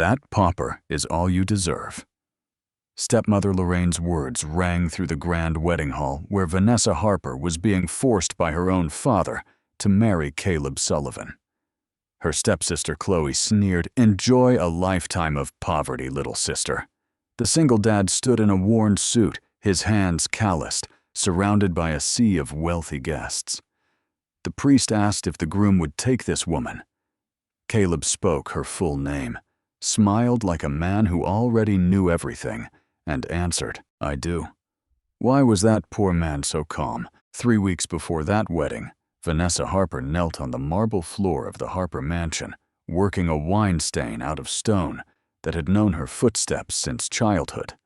That pauper is all you deserve." Stepmother Lorraine's words rang through the grand wedding hall where Vanessa Harper was being forced by her own father to marry Caleb Sullivan. Her stepsister Chloe sneered, "Enjoy a lifetime of poverty, little sister." The single dad stood in a worn suit, his hands calloused, surrounded by a sea of wealthy guests. The priest asked if the groom would take this woman. Caleb spoke her full name, smiled like a man who already knew everything, and answered, "I do." Why was that poor man so calm? 3 weeks before that wedding, Vanessa Harper knelt on the marble floor of the Harper mansion, working a wine stain out of stone that had known her footsteps since childhood.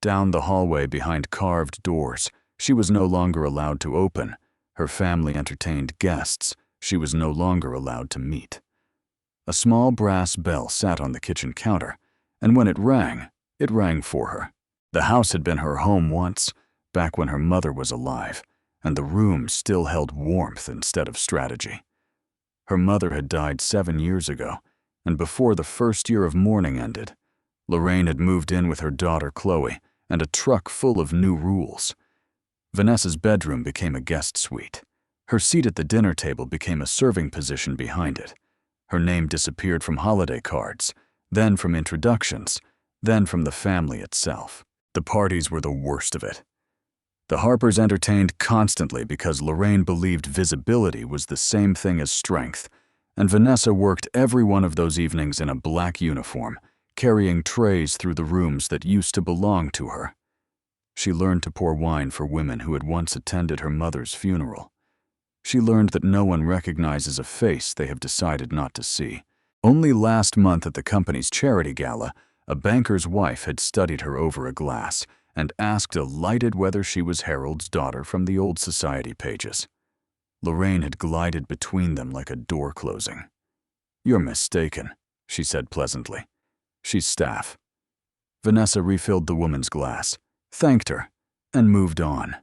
Down the hallway behind carved doors, she was no longer allowed to open. Her family entertained guests she was no longer allowed to meet. A small brass bell sat on the kitchen counter, and when it rang for her. The house had been her home once, back when her mother was alive, and the room still held warmth instead of strategy. Her mother had died 7 years ago, and before the first year of mourning ended, Lorraine had moved in with her daughter Chloe and a truck full of new rules. Vanessa's bedroom became a guest suite. Her seat at the dinner table became a serving position behind it. Her name disappeared from holiday cards, then from introductions, then from the family itself. The parties were the worst of it. The Harpers entertained constantly because Lorraine believed visibility was the same thing as strength, and Vanessa worked every one of those evenings in a black uniform, carrying trays through the rooms that used to belong to her. She learned to pour wine for women who had once attended her mother's funeral. She learned that no one recognizes a face they have decided not to see. Only last month at the company's charity gala, a banker's wife had studied her over a glass and asked delighted whether she was Harold's daughter from the old society pages. Lorraine had glided between them like a door closing. "You're mistaken," she said pleasantly. "She's staff." Vanessa refilled the woman's glass, thanked her, and moved on.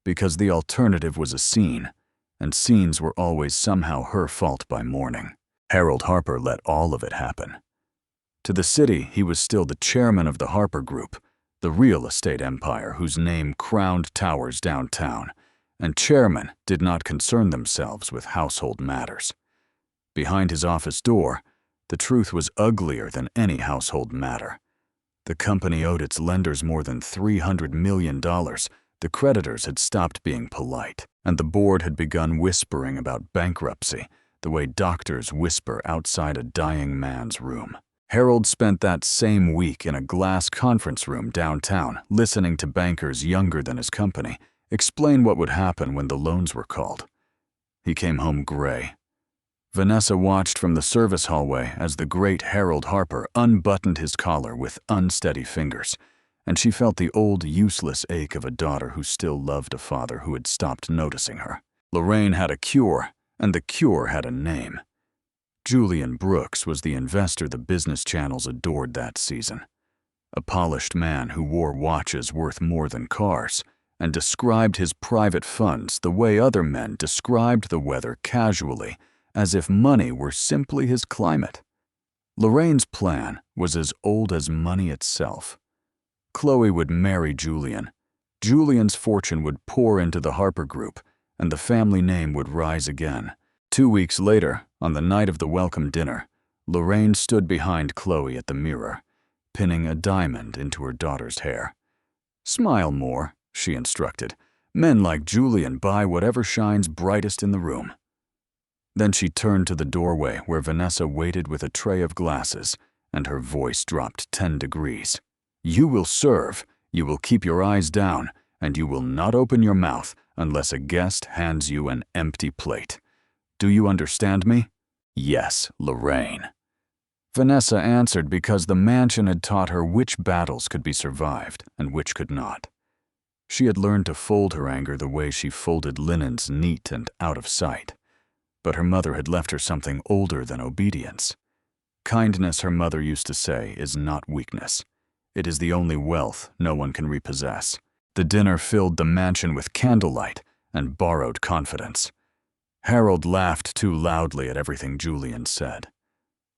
Because the alternative was a scene, and scenes were always somehow her fault by morning. Harold Harper let all of it happen. To the city, he was still the chairman of the Harper Group, the real estate empire whose name crowned towers downtown, and chairmen did not concern themselves with household matters. Behind his office door, the truth was uglier than any household matter. The company owed its lenders more than $300 million. The creditors had stopped being polite, and the board had begun whispering about bankruptcy, the way doctors whisper outside a dying man's room. Harold spent that same week in a glass conference room downtown, listening to bankers younger than his company explain what would happen when the loans were called. He came home gray. Vanessa watched from the service hallway as the great Harold Harper unbuttoned his collar with unsteady fingers, and she felt the old, useless ache of a daughter who still loved a father who had stopped noticing her. Lorraine had a cure, and the cure had a name. Julian Brooks was the investor the business channels adored that season. A polished man who wore watches worth more than cars, and described his private funds the way other men described the weather casually, as if money were simply his climate. Lorraine's plan was as old as money itself. Chloe would marry Julian. Julian's fortune would pour into the Harper Group, and the family name would rise again. 2 weeks later, on the night of the welcome dinner, Lorraine stood behind Chloe at the mirror, pinning a diamond into her daughter's hair. "Smile more," she instructed. "Men like Julian buy whatever shines brightest in the room." Then she turned to the doorway where Vanessa waited with a tray of glasses, and her voice dropped 10 degrees. "You will serve, you will keep your eyes down, and you will not open your mouth unless a guest hands you an empty plate. Do you understand me?" "Yes, Lorraine." Vanessa answered because the mansion had taught her which battles could be survived and which could not. She had learned to fold her anger the way she folded linens neat and out of sight. But her mother had left her something older than obedience. Kindness, her mother used to say, is not weakness. It is the only wealth no one can repossess. The dinner filled the mansion with candlelight and borrowed confidence. Harold laughed too loudly at everything Julian said.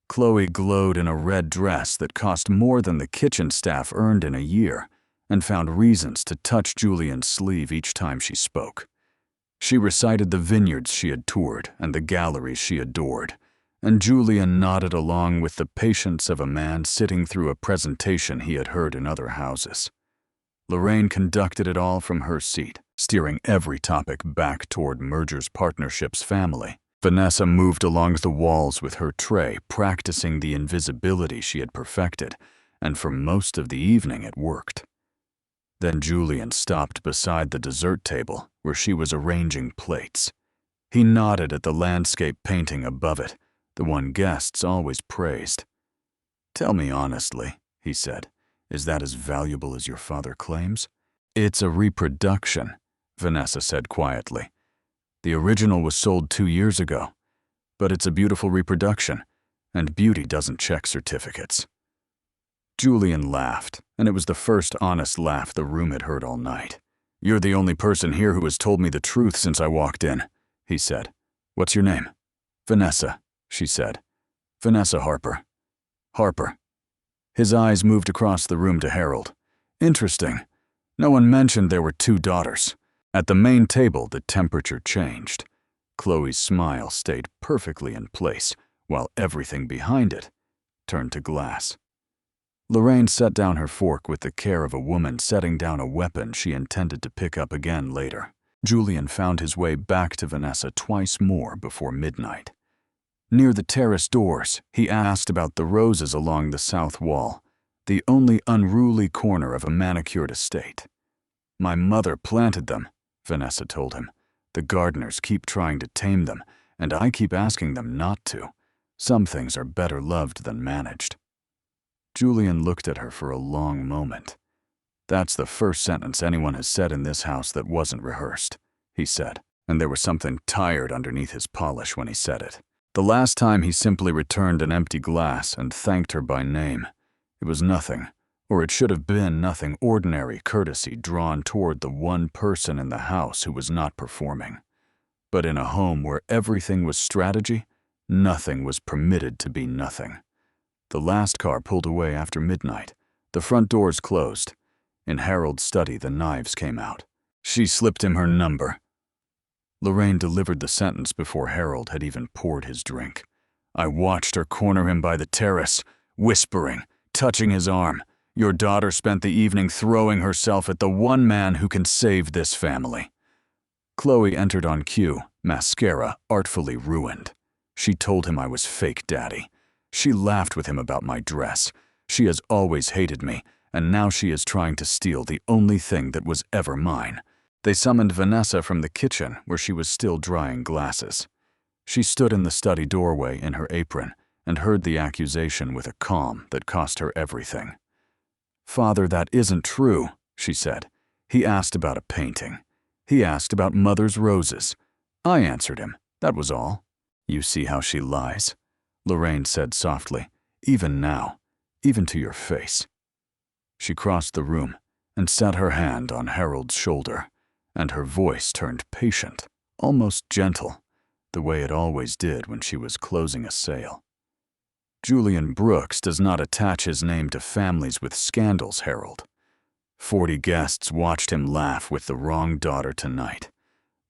Chloe glowed in a red dress that cost more than the kitchen staff earned in a year, and found reasons to touch Julian's sleeve each time she spoke. She recited the vineyards she had toured and the galleries she adored, and Julian nodded along with the patience of a man sitting through a presentation he had heard in other houses. Lorraine conducted it all from her seat, steering every topic back toward mergers, partnerships, family. Vanessa moved along the walls with her tray, practicing the invisibility she had perfected, and for most of the evening it worked. Then Julian stopped beside the dessert table, where she was arranging plates. He nodded at the landscape painting above it, the one guests always praised. "Tell me honestly," he said, "is that as valuable as your father claims?" "It's a reproduction," Vanessa said quietly. "The original was sold 2 years ago, but it's a beautiful reproduction, and beauty doesn't check certificates." Julian laughed, and it was the first honest laugh the room had heard all night. "You're the only person here who has told me the truth since I walked in," he said. "What's your name?" "Vanessa," she said. "Vanessa Harper." "Harper." His eyes moved across the room to Harold. "Interesting. No one mentioned there were 2 daughters." At the main table, the temperature changed. Chloe's smile stayed perfectly in place, while everything behind it turned to glass. Lorraine set down her fork with the care of a woman setting down a weapon she intended to pick up again later. Julian found his way back to Vanessa twice more before midnight. Near the terrace doors, he asked about the roses along the south wall, the only unruly corner of a manicured estate. "My mother planted them," Vanessa told him. "The gardeners keep trying to tame them, and I keep asking them not to. Some things are better loved than managed." Julian looked at her for a long moment. "That's the first sentence anyone has said in this house that wasn't rehearsed," he said, and there was something tired underneath his polish when he said it. The last time he simply returned an empty glass and thanked her by name. It was nothing, or it should have been nothing, ordinary courtesy drawn toward the one person in the house who was not performing. But in a home where everything was strategy, nothing was permitted to be nothing. The last car pulled away after midnight. The front doors closed. In Harold's study, the knives came out. "She slipped him her number." Lorraine delivered the sentence before Harold had even poured his drink. "I watched her corner him by the terrace, whispering, touching his arm. Your daughter spent the evening throwing herself at the one man who can save this family." Chloe entered on cue, mascara artfully ruined. She told him I was fake daddy. She laughed with him about my dress. She has always hated me, and now she is trying to steal the only thing that was ever mine. They summoned Vanessa from the kitchen, where she was still drying glasses. She stood in the study doorway in her apron and heard the accusation with a calm that cost her everything. "Father, that isn't true," she said. "He asked about a painting. He asked about Mother's roses. I answered him. That was all." "You see how she lies?" Lorraine said softly. "Even now, even to your face." She crossed the room and set her hand on Harold's shoulder, and her voice turned patient, almost gentle, the way it always did when she was closing a sale. "Julian Brooks does not attach his name to families with scandals, Harold. 40 guests watched him laugh with the wrong daughter tonight.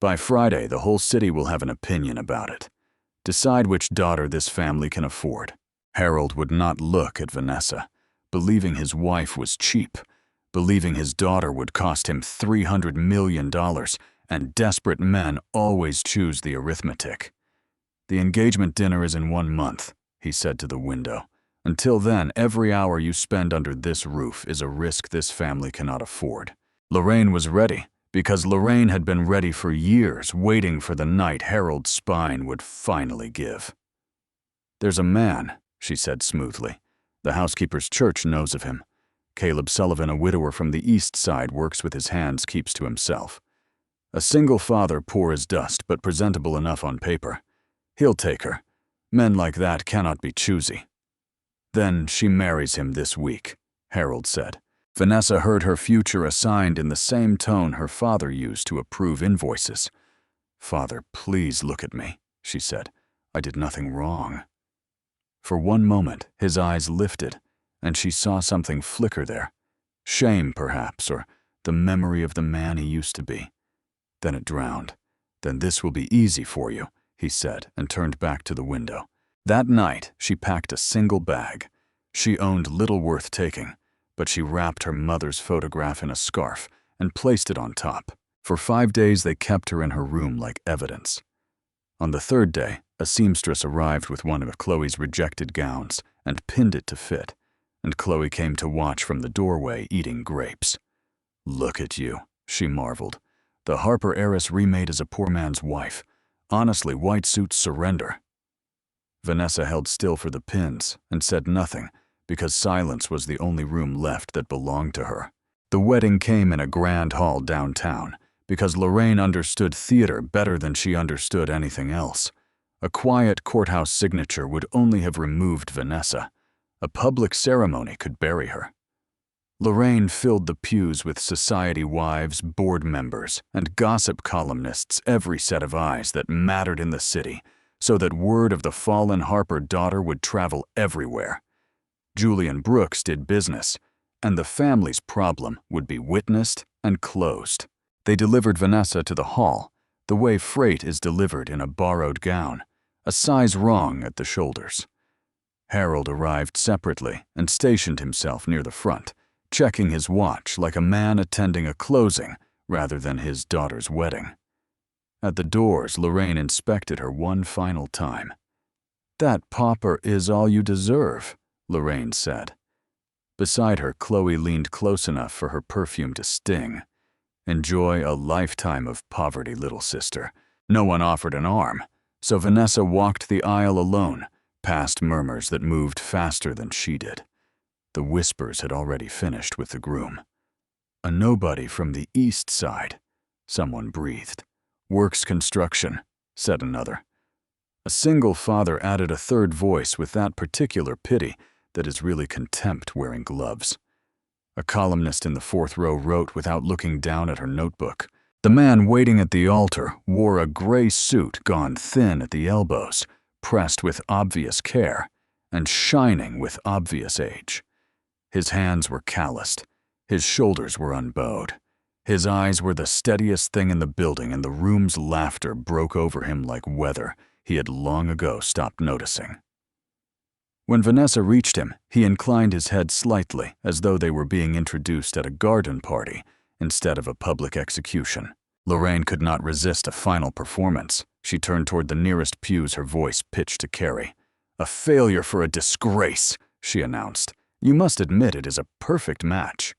By Friday, the whole city will have an opinion about it. Decide which daughter this family can afford." Harold would not look at Vanessa, believing his wife was cheap, believing his daughter would cost him $300 million, and desperate men always choose the arithmetic. "The engagement dinner is in 1 month, he said to the window. "Until then, every hour you spend under this roof is a risk this family cannot afford." Lorraine was ready, because Lorraine had been ready for years, waiting for the night Harold's spine would finally give. "There's a man," she said smoothly. "The housekeeper's church knows of him. Caleb Sullivan, a widower from the east side, works with his hands, keeps to himself. A single father, poor as dust, but presentable enough on paper. He'll take her. Men like that cannot be choosy." "Then she marries him this week," Harold said. Vanessa heard her future assigned in the same tone her father used to approve invoices. "Father, please look at me," she said. "I did nothing wrong." For one moment, his eyes lifted, and she saw something flicker there. Shame, perhaps, or the memory of the man he used to be. Then it drowned. "Then this will be easy for you," he said, and turned back to the window. That night, she packed a single bag. She owned little worth taking, but she wrapped her mother's photograph in a scarf and placed it on top. For 5 days, they kept her in her room like evidence. On the third day, a seamstress arrived with one of Chloe's rejected gowns and pinned it to fit, and Chloe came to watch from the doorway eating grapes. "Look at you," she marveled. "The Harper heiress remade as a poor man's wife. Honestly, white suits surrender." Vanessa held still for the pins and said nothing, because silence was the only room left that belonged to her. The wedding came in a grand hall downtown, because Lorraine understood theater better than she understood anything else. A quiet courthouse signature would only have removed Vanessa. A public ceremony could bury her. Lorraine filled the pews with society wives, board members, and gossip columnists, every set of eyes that mattered in the city, so that word of the fallen Harper daughter would travel everywhere. Julian Brooks did business, and the family's problem would be witnessed and closed. They delivered Vanessa to the hall, the way freight is delivered in a borrowed gown, a size wrong at the shoulders. Harold arrived separately and stationed himself near the front, checking his watch like a man attending a closing rather than his daughter's wedding. At the doors, Lorraine inspected her one final time. "That pauper is all you deserve," Lorraine said. Beside her, Chloe leaned close enough for her perfume to sting. "Enjoy a lifetime of poverty, little sister." No one offered an arm, so Vanessa walked the aisle alone, past murmurs that moved faster than she did. The whispers had already finished with the groom. "A nobody from the east side," someone breathed. "Works construction," said another. A single father added a third voice with that particular pity that is really contempt wearing gloves. A columnist in the fourth row wrote without looking down at her notebook. The man waiting at the altar wore a gray suit gone thin at the elbows, pressed with obvious care, and shining with obvious age. His hands were calloused. His shoulders were unbowed. His eyes were the steadiest thing in the building, and the room's laughter broke over him like weather he had long ago stopped noticing. When Vanessa reached him, he inclined his head slightly, as though they were being introduced at a garden party instead of a public execution. Lorraine could not resist a final performance. She turned toward the nearest pews, her voice pitched to Carrie. "A failure for a disgrace," she announced. "You must admit it is a perfect match."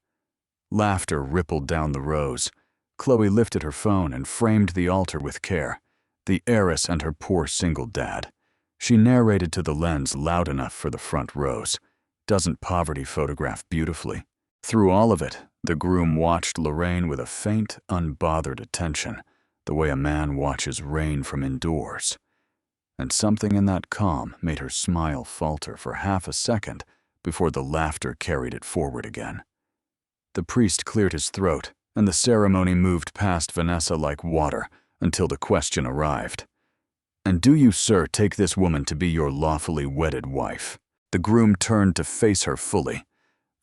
Laughter rippled down the rows. Chloe lifted her phone and framed the altar with care. The heiress and her poor single dad. She narrated to the lens loud enough for the front rows. Doesn't poverty photograph beautifully? Through all of it, the groom watched Lorraine with a faint, unbothered attention, the way a man watches rain from indoors. And something in that calm made her smile falter for half a second before the laughter carried it forward again. The priest cleared his throat, and the ceremony moved past Vanessa like water until the question arrived. "And do you, sir, take this woman to be your lawfully wedded wife?" The groom turned to face her fully.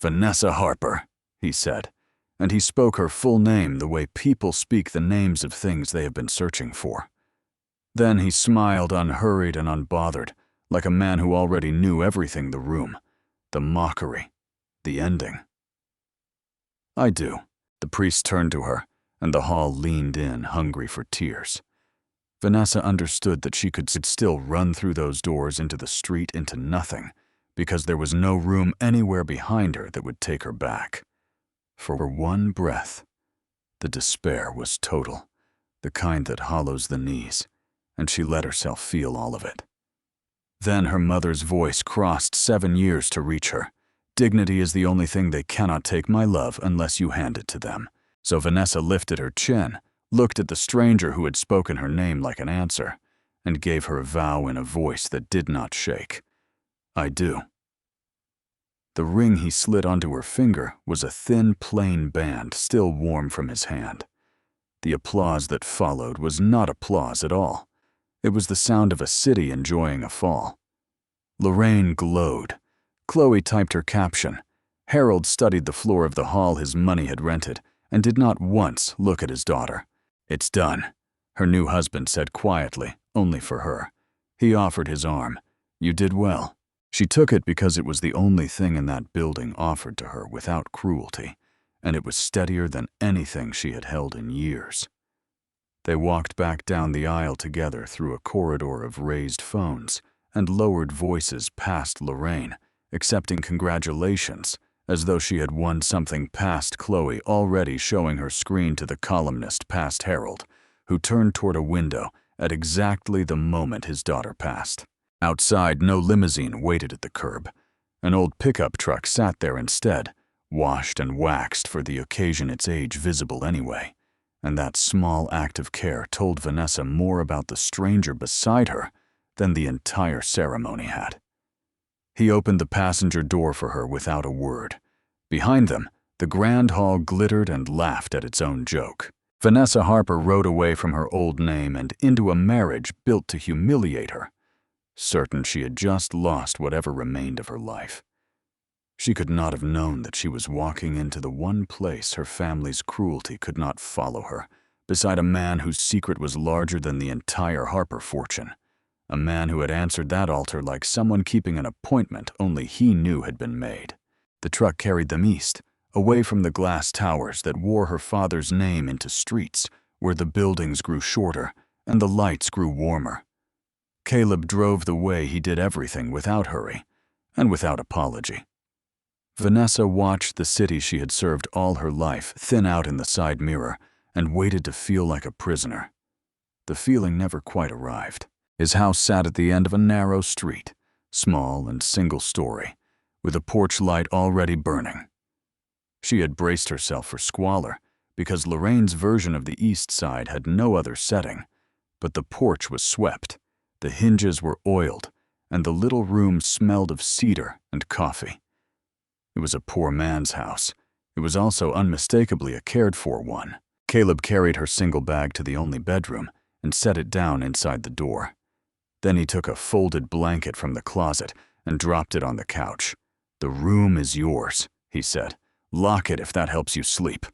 "Vanessa Harper," he said, and he spoke her full name the way people speak the names of things they have been searching for. Then he smiled unhurried and unbothered, like a man who already knew everything: the room, the mockery, the ending. "I do." The priest turned to her, and the hall leaned in, hungry for tears. Vanessa understood that she could still run through those doors into the street, into nothing, because there was no room anywhere behind her that would take her back. For one breath, the despair was total, the kind that hollows the knees, and she let herself feel all of it. Then her mother's voice crossed 7 years to reach her. "Dignity is the only thing they cannot take, my love, unless you hand it to them." So Vanessa lifted her chin, looked at the stranger who had spoken her name like an answer, and gave her a vow in a voice that did not shake. "I do." The ring he slid onto her finger was a thin, plain band still warm from his hand. The applause that followed was not applause at all. It was the sound of a city enjoying a fall. Lorraine glowed. Chloe typed her caption. Harold studied the floor of the hall his money had rented and did not once look at his daughter. "It's done," her new husband said quietly, only for her. He offered his arm. "You did well." She took it because it was the only thing in that building offered to her without cruelty, and it was steadier than anything she had held in years. They walked back down the aisle together through a corridor of raised phones and lowered voices past Lorraine, accepting congratulations as though she had won something past Chloe, already showing her screen to the columnist past Harold, who turned toward a window at exactly the moment his daughter passed. Outside, no limousine waited at the curb. An old pickup truck sat there instead, washed and waxed for the occasion, its age visible anyway. And that small act of care told Vanessa more about the stranger beside her than the entire ceremony had. He opened the passenger door for her without a word. Behind them, the grand hall glittered and laughed at its own joke. Vanessa Harper rode away from her old name and into a marriage built to humiliate her, certain she had just lost whatever remained of her life. She could not have known that she was walking into the one place her family's cruelty could not follow her, beside a man whose secret was larger than the entire Harper fortune. A man who had answered that altar like someone keeping an appointment only he knew had been made. The truck carried them east, away from the glass towers that wore her father's name into streets where the buildings grew shorter and the lights grew warmer. Caleb drove the way he did everything without hurry and without apology. Vanessa watched the city she had served all her life thin out in the side mirror and waited to feel like a prisoner. The feeling never quite arrived. His house sat at the end of a narrow street, small and single-story, with a porch light already burning. She had braced herself for squalor because Lorraine's version of the East Side had no other setting, but the porch was swept, the hinges were oiled, and the little room smelled of cedar and coffee. It was a poor man's house. It was also unmistakably a cared-for one. Caleb carried her single bag to the only bedroom and set it down inside the door. Then he took a folded blanket from the closet and dropped it on the couch. "The room is yours," he said. "Lock it if that helps you sleep.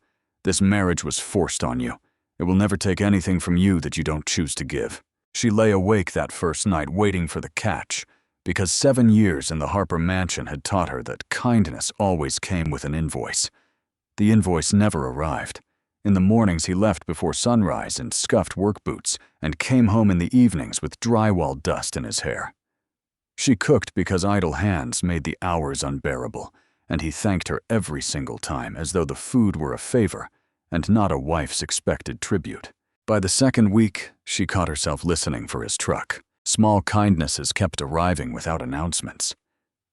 This marriage was forced on you. It will never take anything from you that you don't choose to give." She lay awake that first night waiting for the catch, because 7 years in the Harper mansion had taught her that kindness always came with an invoice. The invoice never arrived. In the mornings he left before sunrise in scuffed work boots and came home in the evenings with drywall dust in his hair. She cooked because idle hands made the hours unbearable, and he thanked her every single time as though the food were a favor and not a wife's expected tribute. By the second week, she caught herself listening for his truck. Small kindnesses kept arriving without announcements.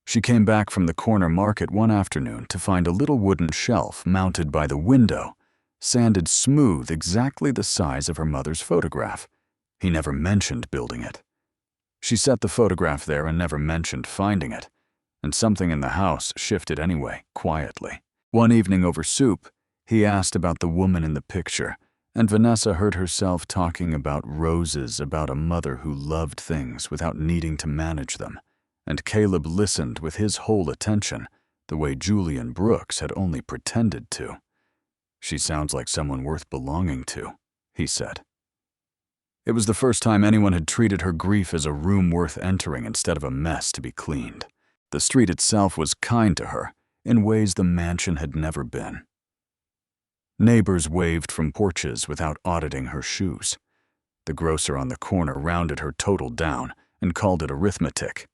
She came back from the corner market one afternoon to find a little wooden shelf mounted by the window, sanded smooth, exactly the size of her mother's photograph. He never mentioned building it. She set the photograph there and never mentioned finding it, and something in the house shifted anyway, quietly. One evening over soup, he asked about the woman in the picture, and Vanessa heard herself talking about roses, about a mother who loved things without needing to manage them, and Caleb listened with his whole attention, the way Julian Brooks had only pretended to. "She sounds like someone worth belonging to," he said. It was the first time anyone had treated her grief as a room worth entering instead of a mess to be cleaned. The street itself was kind to her in ways the mansion had never been. Neighbors waved from porches without auditing her shoes. The grocer on the corner rounded her total down and called it arithmetic.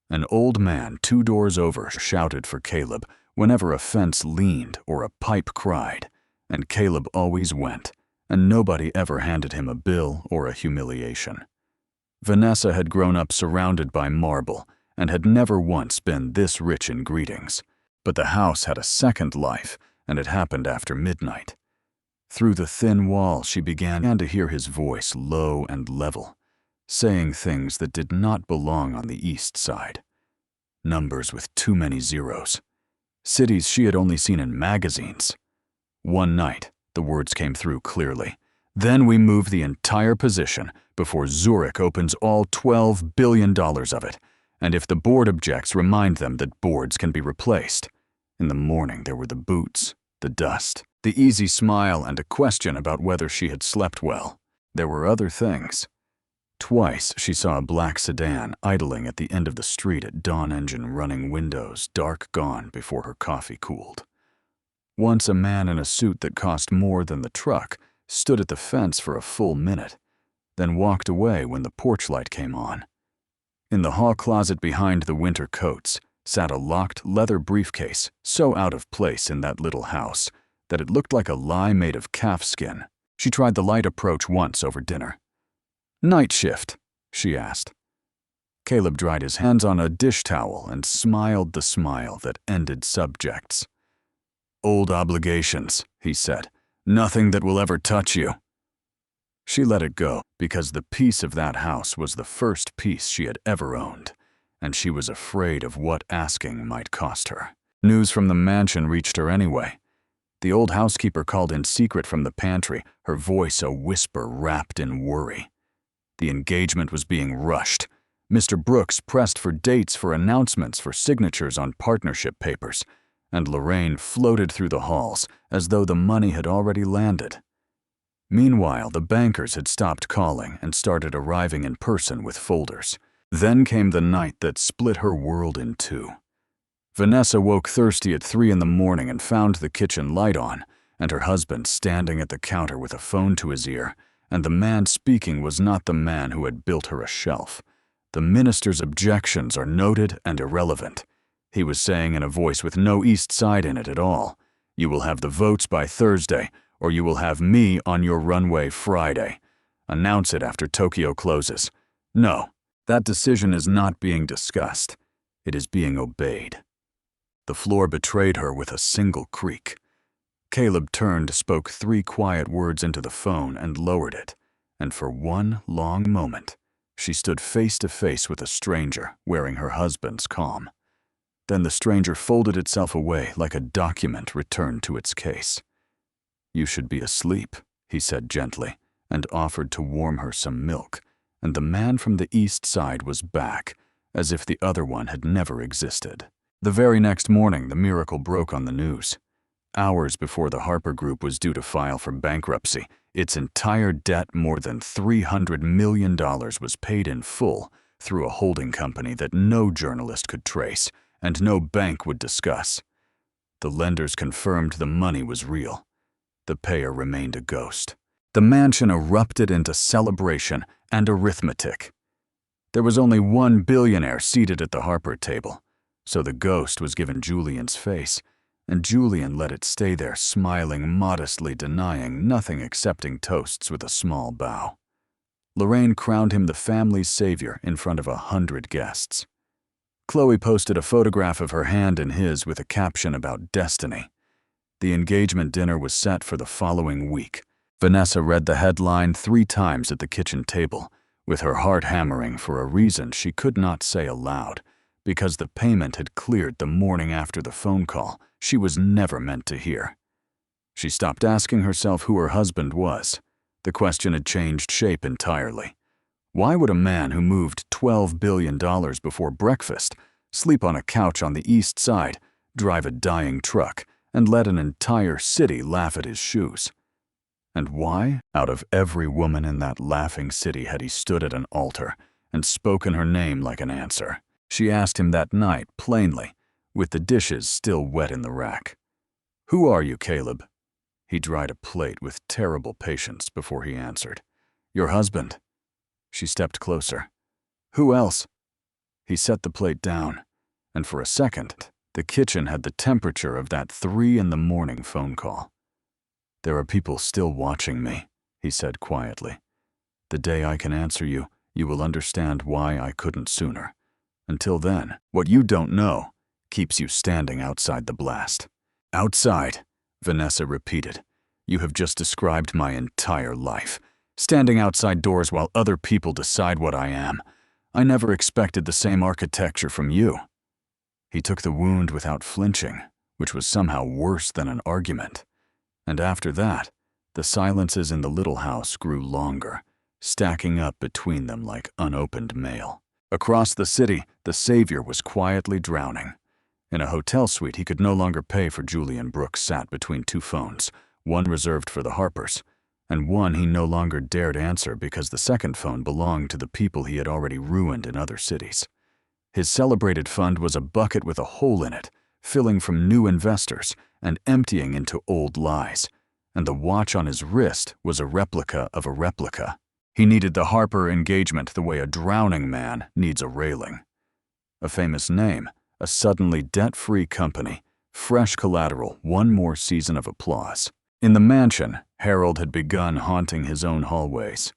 An old man 2 doors over shouted for Caleb whenever a fence leaned or a pipe cried, and Caleb always went, and nobody ever handed him a bill or a humiliation. Vanessa had grown up surrounded by marble and had never once been this rich in greetings, but the house had a second life, and it happened after midnight. Through the thin wall, she began to hear his voice low and level, saying things that did not belong on the East Side. Numbers with too many zeros. Cities she had only seen in magazines. One night, the words came through clearly. "Then we move the entire position before Zurich opens all $12 billion of it, And if the board objects, remind them that boards can be replaced. In the morning, there were the boots, the dust, the easy smile, and a question about whether she had slept well. There were other things. Twice, she saw a black sedan idling at the end of the street at dawn engine running windows, dark gone before her coffee cooled. Once a man in a suit that cost more than the truck stood at the fence for a full minute, then walked away when the porch light came on. In the hall closet behind the winter coats sat a locked leather briefcase so out of place in that little house that it looked like a lie made of calf skin. She tried the light approach once over dinner. "Night shift?" she asked. Caleb dried his hands on a dish towel and smiled the smile that ended subjects. "Old obligations," he said. "Nothing that will ever touch you." She let it go because the piece of that house was the first piece she had ever owned, and she was afraid of what asking might cost her. News from the mansion reached her anyway. The old housekeeper called in secret from the pantry, her voice a whisper wrapped in worry. The engagement was being rushed. Mr. Brooks pressed for dates for announcements for signatures on partnership papers, and Lorraine floated through the halls as though the money had already landed. Meanwhile, the bankers had stopped calling and started arriving in person with folders. Then came the night that split her world in two. Vanessa woke thirsty at 3 in the morning and found the kitchen light on, and her husband standing at the counter with a phone to his ear, and the man speaking was not the man who had built her a shelf. "The minister's objections are noted and irrelevant," he was saying in a voice with no East Side in it at all. "You will have the votes by Thursday, or you will have me on your runway Friday. Announce it after Tokyo closes. No, that decision is not being discussed. It is being obeyed." The floor betrayed her with a single creak. Caleb turned, spoke 3 quiet words into the phone, and lowered it. And for one long moment, she stood face to face with a stranger wearing her husband's calm. Then the stranger folded itself away like a document returned to its case. "You should be asleep," he said gently, and offered to warm her some milk, and the man from the East Side was back, as if the other one had never existed. The very next morning, the miracle broke on the news. Hours before the Harper Group was due to file for bankruptcy, its entire debt, more than $300 million, was paid in full through a holding company that no journalist could trace and no bank would discuss. The lenders confirmed the money was real. The payer remained a ghost. The mansion erupted into celebration and arithmetic. There was only one billionaire seated at the Harper table, so the ghost was given Julian's face, and Julian let it stay there, smiling modestly, denying nothing, accepting toasts with a small bow. Lorraine crowned him the family's savior in front of 100 guests. Chloe posted a photograph of her hand in his with a caption about destiny. The engagement dinner was set for the following week. Vanessa read the headline 3 times at the kitchen table, with her heart hammering for a reason she could not say aloud, because the payment had cleared the morning after the phone call she was never meant to hear. She stopped asking herself who her husband was. The question had changed shape entirely. Why would a man who moved $12 billion before breakfast, sleep on a couch on the East Side, drive a dying truck, and let an entire city laugh at his shoes? And why, out of every woman in that laughing city, had he stood at an altar and spoken her name like an answer? She asked him that night, plainly, with the dishes still wet in the rack. "Who are you, Caleb?" He dried a plate with terrible patience before he answered. "Your husband." She stepped closer. "Who else?" He set the plate down, and for a second, the kitchen had the temperature of that 3 in the morning phone call. "There are people still watching me," he said quietly. "The day I can answer you, you will understand why I couldn't sooner. Until then, what you don't know keeps you standing outside the blast." "Outside," Vanessa repeated. "You have just described my entire life. Standing outside doors while other people decide what I am. I never expected the same architecture from you." He took the wound without flinching, which was somehow worse than an argument. And after that, the silences in the little house grew longer, stacking up between them like unopened mail. Across the city, the savior was quietly drowning. In a hotel suite he could no longer pay for, Julian Brooks sat between two phones, one reserved for the Harpers, and one he no longer dared answer because the second phone belonged to the people he had already ruined in other cities. His celebrated fund was a bucket with a hole in it, filling from new investors and emptying into old lies, and the watch on his wrist was a replica of a replica. He needed the Harper engagement the way a drowning man needs a railing. A famous name, a suddenly debt-free company, fresh collateral, one more season of applause. In the mansion, Harold had begun haunting his own hallways.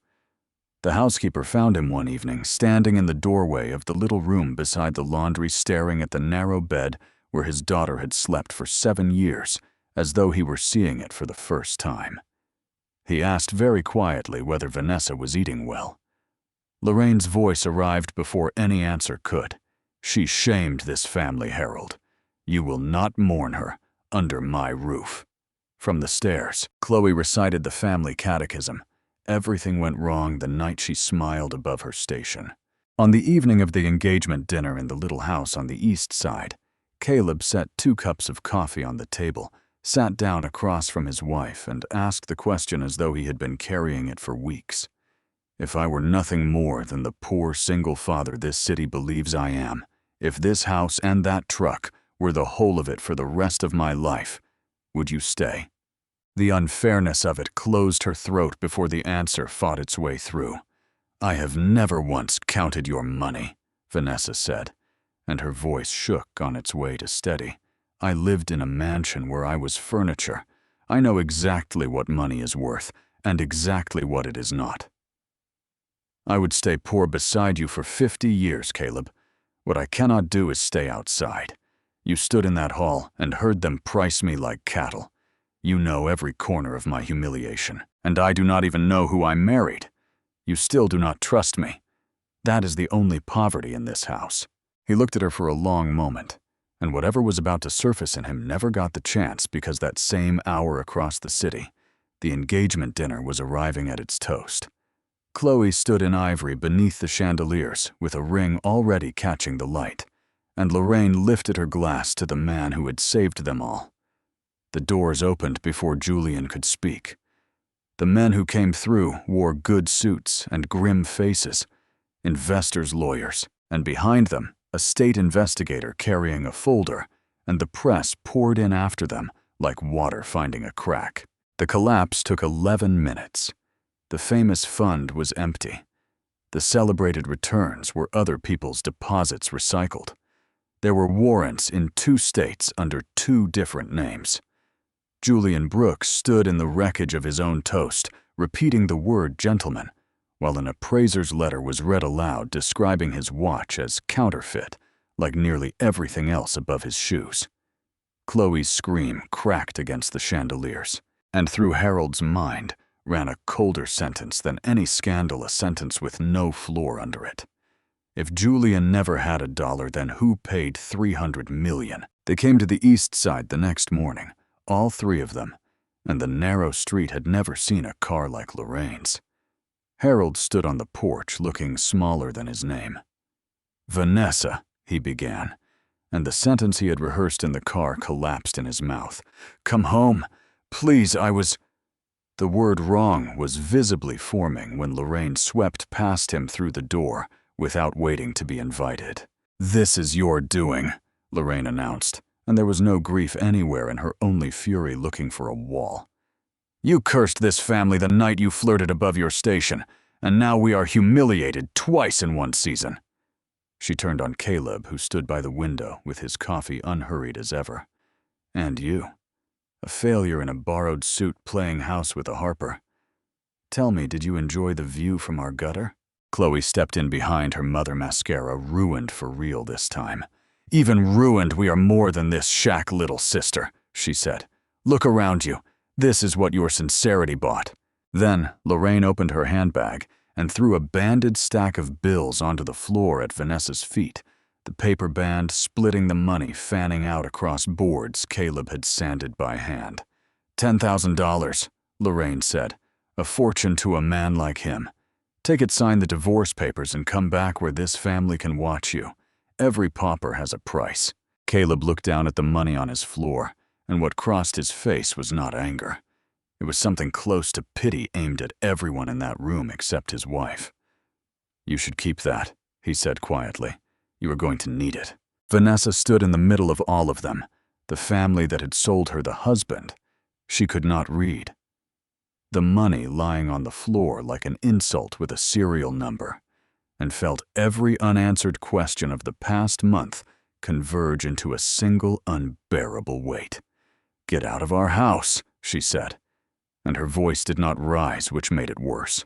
The housekeeper found him one evening standing in the doorway of the little room beside the laundry, staring at the narrow bed where his daughter had slept for 7 years, as though he were seeing it for the first time. He asked very quietly whether Vanessa was eating well. Lorraine's voice arrived before any answer could. She shamed this family, Harold. You will not mourn her under my roof. From the stairs, Chloe recited the family catechism. Everything went wrong the night she smiled above her station. On the evening of the engagement dinner in the little house on the east side, Caleb set 2 cups of coffee on the table, sat down across from his wife, and asked the question as though he had been carrying it for weeks. If I were nothing more than the poor single father this city believes I am, if this house and that truck were the whole of it for the rest of my life, would you stay? The unfairness of it closed her throat before the answer fought its way through. I have never once counted your money, Vanessa said, and her voice shook on its way to steady. I lived in a mansion where I was furniture. I know exactly what money is worth and exactly what it is not. I would stay poor beside you for 50 years, Caleb. What I cannot do is stay outside. You stood in that hall and heard them price me like cattle. You know every corner of my humiliation, and I do not even know who I married. You still do not trust me. That is the only poverty in this house. He looked at her for a long moment, and whatever was about to surface in him never got the chance because that same hour across the city, the engagement dinner was arriving at its toast. Chloe stood in ivory beneath the chandeliers with a ring already catching the light, and Lorraine lifted her glass to the man who had saved them all. The doors opened before Julian could speak. The men who came through wore good suits and grim faces, investors' lawyers, and behind them, a state investigator carrying a folder, and the press poured in after them like water finding a crack. The collapse took 11 minutes. The famous fund was empty. The celebrated returns were other people's deposits recycled. There were warrants in 2 states under 2 different names. Julian Brooks stood in the wreckage of his own toast, repeating the word gentleman, while an appraiser's letter was read aloud describing his watch as counterfeit, like nearly everything else above his shoes. Chloe's scream cracked against the chandeliers, and through Harold's mind ran a colder sentence than any scandal, a sentence with no floor under it. If Julian never had $1, then who paid $300 million? They came to the east side the next morning, all 3 of them, and the narrow street had never seen a car like Lorraine's. Harold stood on the porch looking smaller than his name. Vanessa, he began, and the sentence he had rehearsed in the car collapsed in his mouth. Come home. Please, I was... The word wrong was visibly forming when Lorraine swept past him through the door without waiting to be invited. This is your doing, Lorraine announced, and there was no grief anywhere in her, only fury looking for a wall. You cursed this family the night you flirted above your station, and now we are humiliated twice in 1 season. She turned on Caleb, who stood by the window with his coffee unhurried as ever. And you, a failure in a borrowed suit playing house with a Harper. Tell me, did you enjoy the view from our gutter? Chloe stepped in behind her mother mascara, ruined for real this time. Even ruined, we are more than this shack, little sister, she said. Look around you. This is what your sincerity bought. Then Lorraine opened her handbag and threw a banded stack of bills onto the floor at Vanessa's feet, the paper band splitting the money fanning out across boards Caleb had sanded by hand. $10,000, Lorraine said. A fortune to a man like him. Take it, sign the divorce papers, and come back where this family can watch you. Every pauper has a price." Caleb looked down at the money on his floor, and what crossed his face was not anger. It was something close to pity aimed at everyone in that room except his wife. "You should keep that," he said quietly. "You are going to need it." Vanessa stood in the middle of all of them, the family that had sold her the husband. She could not read. The money lying on the floor like an insult with a serial number, and felt every unanswered question of the past month converge into a single unbearable weight. "Get out of our house," she said, and her voice did not rise, which made it worse.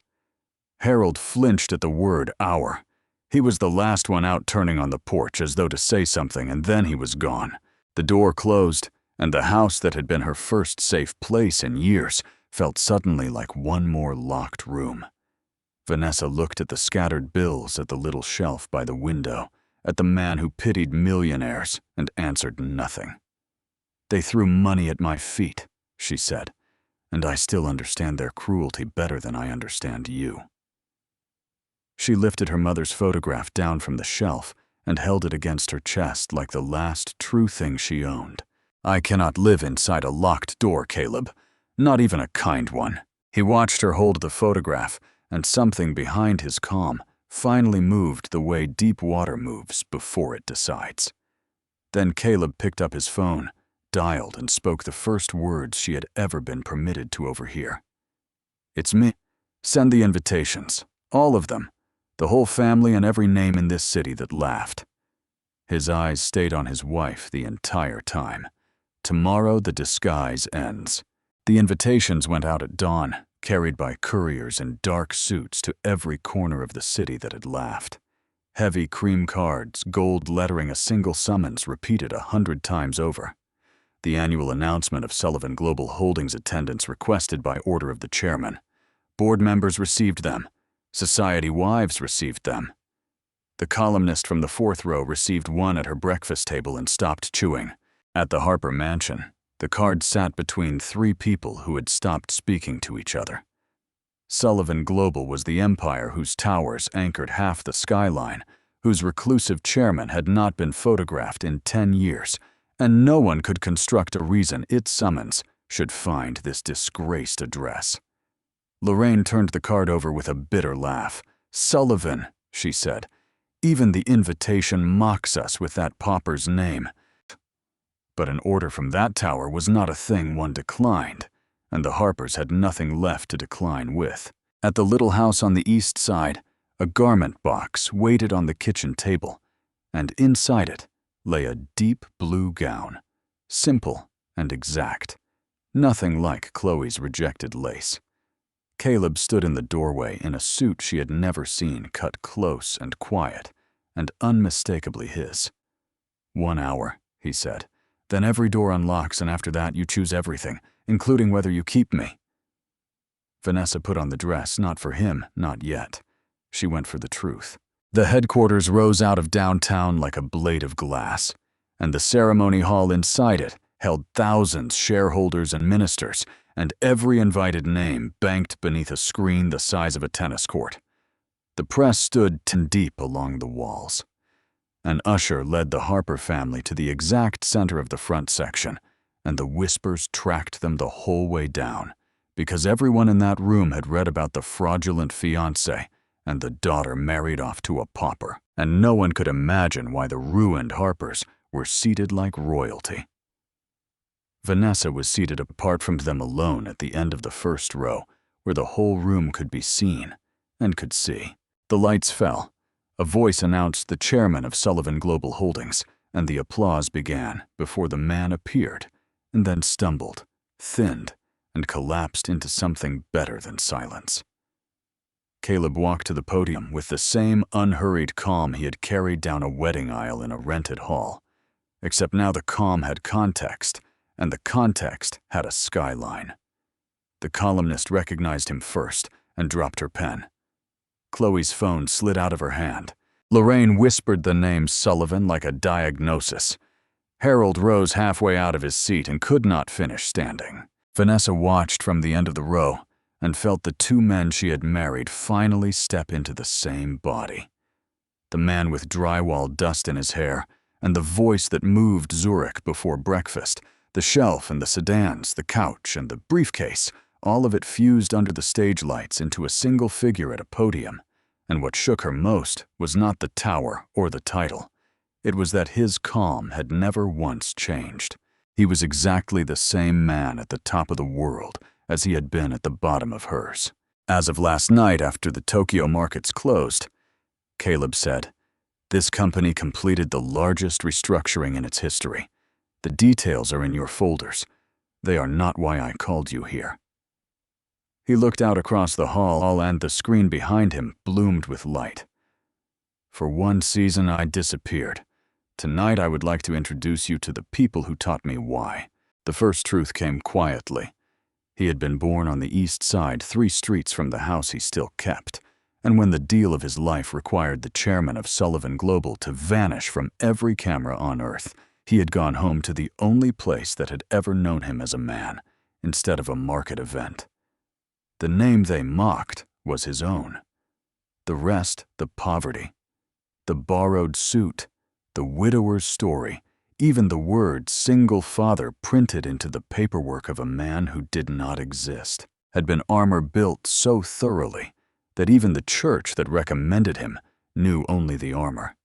Harold flinched at the word "our." He was the last one out, turning on the porch as though to say something, and then he was gone. The door closed, and the house that had been her first safe place in years felt suddenly like one more locked room. Vanessa looked at the scattered bills at the little shelf by the window, at the man who pitied millionaires, and answered nothing. "They threw money at my feet," she said, "and I still understand their cruelty better than I understand you." She lifted her mother's photograph down from the shelf and held it against her chest like the last true thing she owned. "I cannot live inside a locked door, Caleb. Not even a kind one." He watched her hold the photograph, and something behind his calm finally moved the way deep water moves before it decides. Then Caleb picked up his phone, dialed, and spoke the first words she had ever been permitted to overhear. "It's me. Send the invitations. All of them. The whole family and every name in this city that laughed." His eyes stayed on his wife the entire time. "Tomorrow the disguise ends." The invitations went out at dawn, carried by couriers in dark suits to every corner of the city that had laughed. Heavy cream cards, gold lettering a single summons repeated 100 times over. The annual announcement of Sullivan Global Holdings attendance requested by order of the chairman. Board members received them. Society wives received them. The columnist from the fourth row received one at her breakfast table and stopped chewing. At the Harper mansion, the card sat between 3 people who had stopped speaking to each other. Sullivan Global was the empire whose towers anchored half the skyline, whose reclusive chairman had not been photographed in 10 years, and no one could construct a reason its summons should find this disgraced address. Lorraine turned the card over with a bitter laugh. "Sullivan," she said, "even the invitation mocks us with that pauper's name." But an order from that tower was not a thing one declined, and the Harpers had nothing left to decline with. At the little house on the east side, a garment box waited on the kitchen table, and inside it lay a deep blue gown, simple and exact, nothing like Chloe's rejected lace. Caleb stood in the doorway in a suit she had never seen, cut close and quiet, and unmistakably his. "1 hour," he said. "Then every door unlocks, and after that you choose everything, including whether you keep me." Vanessa put on the dress, not for him, not yet. She went for the truth. The headquarters rose out of downtown like a blade of glass, and the ceremony hall inside it held thousands shareholders and ministers, and every invited name banked beneath a screen the size of a tennis court. The press stood 10 deep along the walls. An usher led the Harper family to the exact center of the front section, and the whispers tracked them the whole way down, because everyone in that room had read about the fraudulent fiancé and the daughter married off to a pauper, and no one could imagine why the ruined Harpers were seated like royalty. Vanessa was seated apart from them alone at the end of the first row, where the whole room could be seen and could see. The lights fell. A voice announced the chairman of Sullivan Global Holdings, and the applause began before the man appeared, and then stumbled, thinned, and collapsed into something better than silence. Caleb walked to the podium with the same unhurried calm he had carried down a wedding aisle in a rented hall, except now the calm had context, and the context had a skyline. The columnist recognized him first and dropped her pen. Chloe's phone slid out of her hand. Lorraine whispered the name Sullivan like a diagnosis. Harold rose halfway out of his seat and could not finish standing. Vanessa watched from the end of the row, and felt the two men she had married finally step into the same body. The man with drywall dust in his hair, and the voice that moved Zurich before breakfast, the shelf and the sedans, the couch and the briefcase, all of it fused under the stage lights into a single figure at a podium. And what shook her most was not the tower or the title. It was that his calm had never once changed. He was exactly the same man at the top of the world as he had been at the bottom of hers. As of last night, after the Tokyo markets closed, Caleb said, "This company completed the largest restructuring in its history. The details are in your folders. They are not why I called you here." He looked out across the hall, and the screen behind him bloomed with light. "For one season I disappeared. Tonight I would like to introduce you to the people who taught me why." The first truth came quietly. He had been born on the east side, 3 streets from the house he still kept, and when the deal of his life required the chairman of Sullivan Global to vanish from every camera on Earth, he had gone home to the only place that had ever known him as a man, instead of a market event. The name they mocked was his own. The rest, the poverty, the borrowed suit, the widower's story, even the word single father printed into the paperwork of a man who did not exist, had been armor-built so thoroughly that even the church that recommended him knew only the armor.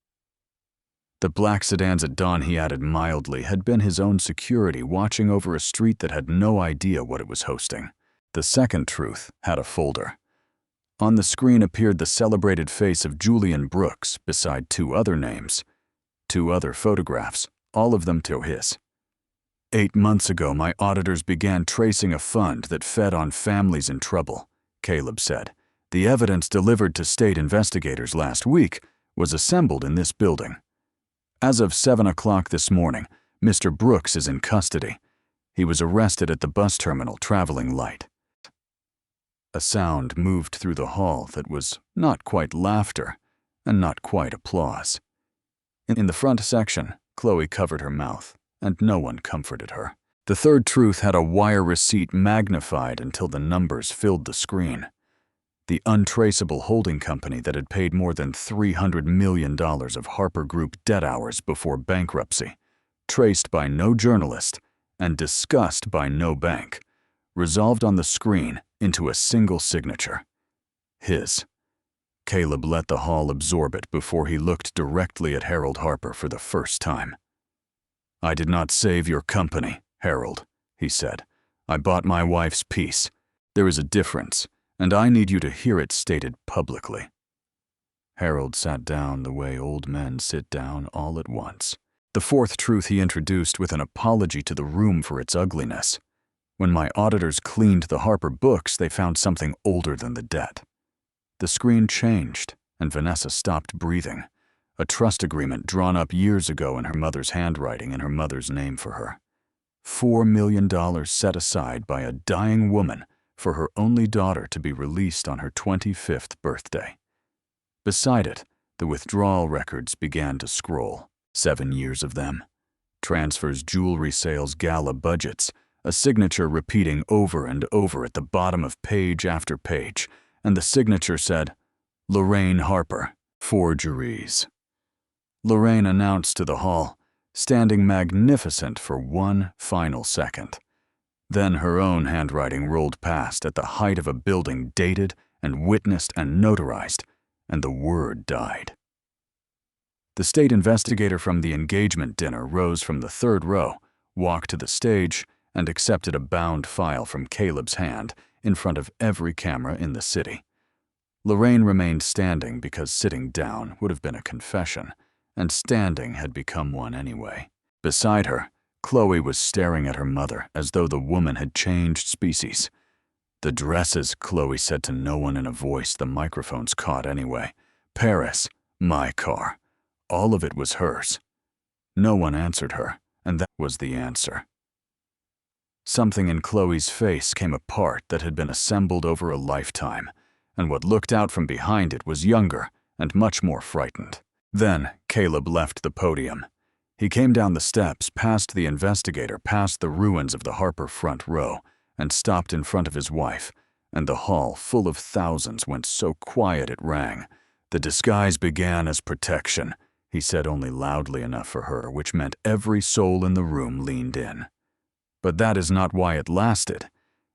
The black sedans at dawn, he added mildly, had been his own security watching over a street that had no idea what it was hosting. The second truth had a folder. On the screen appeared the celebrated face of Julian Brooks beside 2 other names, 2 other photographs, all of them to his. "8 months ago, my auditors began tracing a fund that fed on families in trouble," Caleb said. "The evidence delivered to state investigators last week was assembled in this building. As of 7 o'clock this morning, Mr. Brooks is in custody. He was arrested at the bus terminal traveling light." A sound moved through the hall that was not quite laughter and not quite applause. In the front section, Chloe covered her mouth, and no one comforted her. The third truth had a wire receipt magnified until the numbers filled the screen. The untraceable holding company that had paid more than $300 million of Harper Group debt hours before bankruptcy, traced by no journalist and discussed by no bank, resolved on the screen into a single signature. His. Caleb let the hall absorb it before he looked directly at Harold Harper for the first time. "I did not save your company, Harold," he said. "I bought my wife's peace. There is a difference, and I need you to hear it stated publicly." Harold sat down the way old men sit down all at once. The fourth truth he introduced with an apology to the room for its ugliness. "When my auditors cleaned the Harper books, they found something older than the debt." The screen changed, and Vanessa stopped breathing. A trust agreement drawn up years ago in her mother's handwriting and her mother's name for her. $4 million set aside by a dying woman for her only daughter to be released on her 25th birthday. Beside it, the withdrawal records began to scroll. 7 years of them. Transfers, jewelry sales, gala budgets, a signature repeating over and over at the bottom of page after page, and the signature said, "Lorraine Harper, forgeries." Lorraine announced to the hall, standing magnificent for one final second. Then her own handwriting rolled past at the height of a building dated and witnessed and notarized, and the word died. The state investigator from the engagement dinner rose from the 3rd row, walked to the stage, and accepted a bound file from Caleb's hand in front of every camera in the city. Lorraine remained standing because sitting down would have been a confession, and standing had become one anyway. Beside her, Chloe was staring at her mother as though the woman had changed species. "The dresses," Chloe said to no one in a voice the microphones caught anyway. "Paris, my car. All of it was hers." No one answered her, and that was the answer. Something in Chloe's face came apart that had been assembled over a lifetime, and what looked out from behind it was younger and much more frightened. Then Caleb left the podium. He came down the steps, past the investigator, past the ruins of the Harper front row, and stopped in front of his wife, and the hall, full of thousands, went so quiet it rang. The disguise began as protection, he said only loudly enough for her, which meant every soul in the room leaned in. But that is not why it lasted.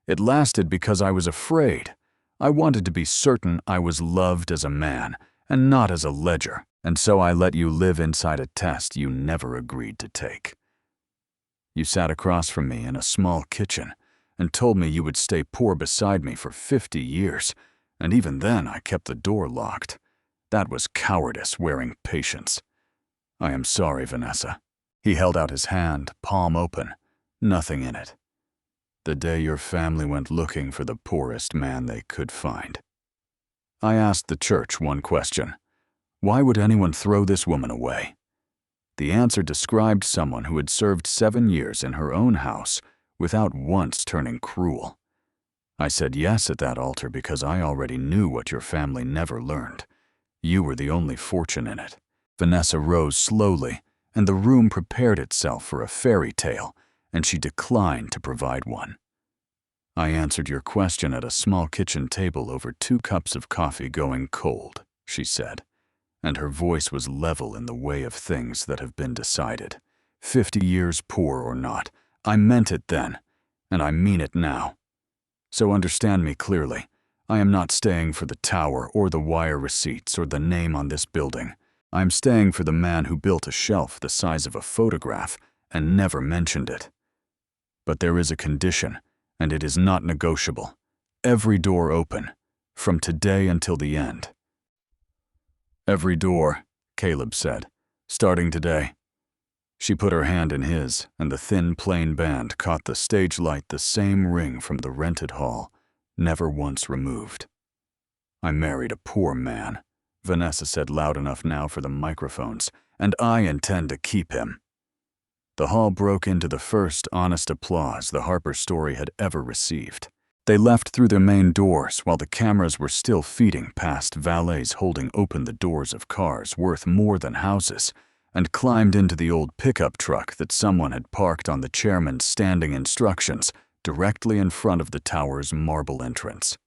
It lasted because I was afraid. I wanted to be certain I was loved as a man and not as a ledger, and so I let you live inside a test you never agreed to take. You sat across from me in a small kitchen and told me you would stay poor beside me for 50 years, and even then I kept the door locked. That was cowardice wearing patience. I am sorry, Vanessa. He held out his hand, palm open, nothing in it. The day your family went looking for the poorest man they could find. I asked the church one question. Why would anyone throw this woman away? The answer described someone who had served 7 years in her own house without once turning cruel. I said yes at that altar because I already knew what your family never learned. You were the only fortune in it. Vanessa rose slowly, and the room prepared itself for a fairy tale, and she declined to provide one. I answered your question at a small kitchen table over 2 cups of coffee going cold, she said, and her voice was level in the way of things that have been decided. 50 years poor or not, I meant it then, and I mean it now. So understand me clearly. I am not staying for the tower or the wire receipts or the name on this building. I am staying for the man who built a shelf the size of a photograph and never mentioned it. But there is a condition, and it is not negotiable. Every door open, from today until the end. Every door, Caleb said, starting today. She put her hand in his, and the thin plain band caught the stage light, the same ring from the rented hall, never once removed. I married a poor man, Vanessa said loud enough now for the microphones, and I intend to keep him. The hall broke into the first honest applause the Harper story had ever received. They left through their main doors while the cameras were still feeding past valets holding open the doors of cars worth more than houses, and climbed into the old pickup truck that someone had parked on the chairman's standing instructions directly in front of the tower's marble entrance.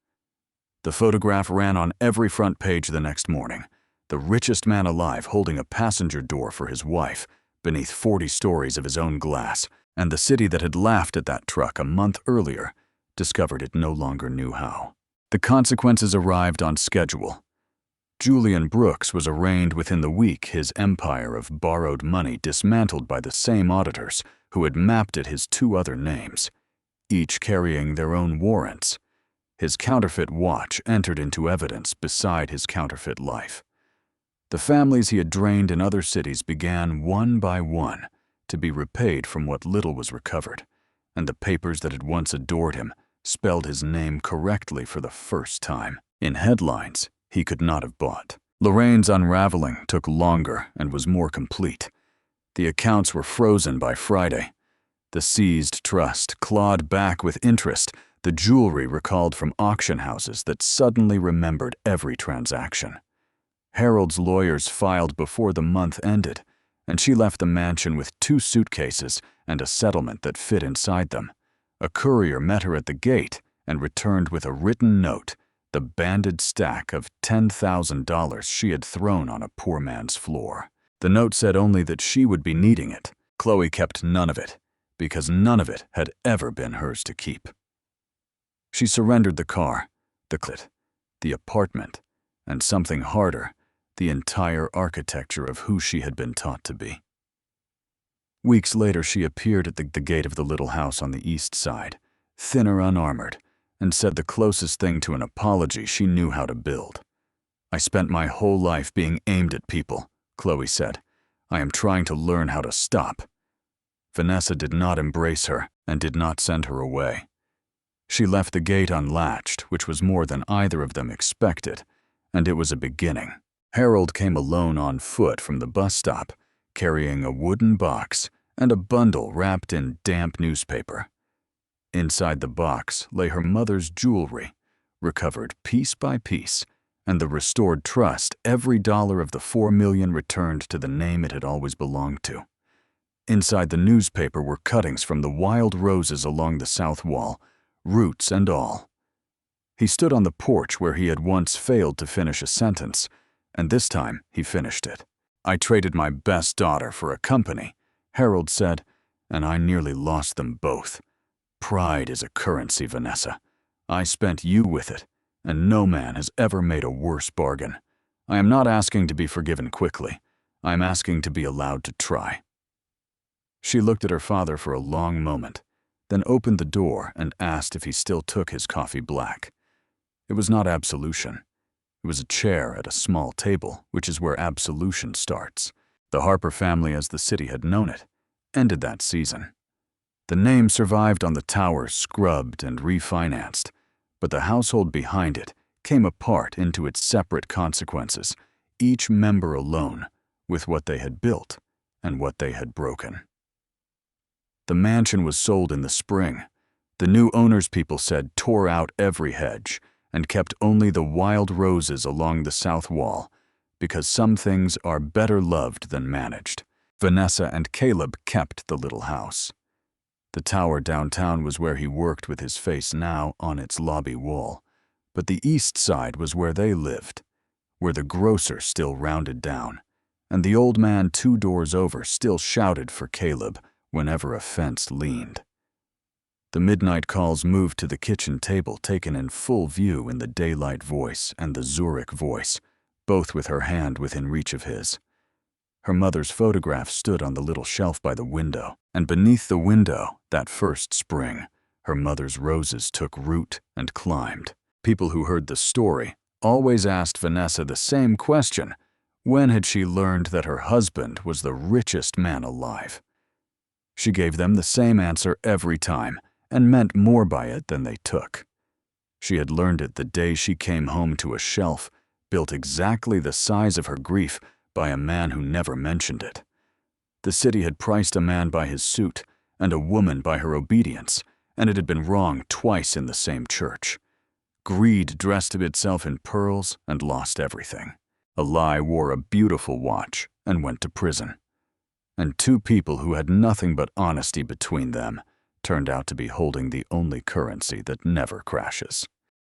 The photograph ran on every front page the next morning, the richest man alive holding a passenger door for his wife beneath 40 stories of his own glass, and the city that had laughed at that truck a month earlier discovered it no longer knew how. The consequences arrived on schedule. Julian Brooks was arraigned within the week, his empire of borrowed money dismantled by the same auditors who had mapped it his 2 other names, each carrying their own warrants. His counterfeit watch entered into evidence beside his counterfeit life. The families he had drained in other cities began one by one to be repaid from what little was recovered, and the papers that had once adored him spelled his name correctly for the first time, in headlines he could not have bought. Lorraine's unraveling took longer and was more complete. The accounts were frozen by Friday. The seized trust clawed back with interest the jewelry recalled from auction houses that suddenly remembered every transaction. Harold's lawyers filed before the month ended, and she left the mansion with 2 suitcases and a settlement that fit inside them. A courier met her at the gate and returned with a written note, the banded stack of $10,000 she had thrown on a poor man's floor. The note said only that she would be needing it. Chloe kept none of it, because none of it had ever been hers to keep. She surrendered the car, the clit, the apartment, and something harder, the entire architecture of who she had been taught to be. Weeks later, she appeared at the gate of the little house on the east side, thinner, unarmored, and said the closest thing to an apology she knew how to build. "I spent my whole life being aimed at people," Chloe said. "I am trying to learn how to stop." Vanessa did not embrace her and did not send her away. She left the gate unlatched, which was more than either of them expected, and it was a beginning. Harold came alone on foot from the bus stop, carrying a wooden box and a bundle wrapped in damp newspaper. Inside the box lay her mother's jewelry, recovered piece by piece, and the restored trust, every dollar of the $4 million returned to the name it had always belonged to. Inside the newspaper were cuttings from the wild roses along the south wall, roots and all. He stood on the porch where he had once failed to finish a sentence, and this time he finished it. "I traded my best daughter for a company," Harold said, "and I nearly lost them both. Pride is a currency, Vanessa. I spent you with it, and no man has ever made a worse bargain. I am not asking to be forgiven quickly. I am asking to be allowed to try." She looked at her father for a long moment, then opened the door and asked if he still took his coffee black. It was not absolution. It was a chair at a small table, which is where absolution starts. The Harper family, as the city had known it, ended that season. The name survived on the tower, scrubbed and refinanced, but the household behind it came apart into its separate consequences, each member alone, with what they had built and what they had broken. The mansion was sold in the spring. The new owners, people said, tore out every hedge and kept only the wild roses along the south wall, because some things are better loved than managed. Vanessa and Caleb kept the little house. The tower downtown was where he worked, with his face now on its lobby wall, but the east side was where they lived, where the grocer still rounded down, and the old man 2 doors over still shouted for Caleb whenever a fence leaned. The midnight calls moved to the kitchen table, taken in full view in the daylight voice and the Zurich voice, both with her hand within reach of his. Her mother's photograph stood on the little shelf by the window, and beneath the window, that first spring, her mother's roses took root and climbed. People who heard the story always asked Vanessa the same question: when had she learned that her husband was the richest man alive? She gave them the same answer every time, and meant more by it than they took. She had learned it the day she came home to a shelf, built exactly the size of her grief, by a man who never mentioned it. The city had priced a man by his suit and a woman by her obedience, and it had been wrong twice in the same church. Greed dressed itself in pearls and lost everything. A lie wore a beautiful watch and went to prison. And 2 people who had nothing but honesty between them turned out to be holding the only currency that never crashes.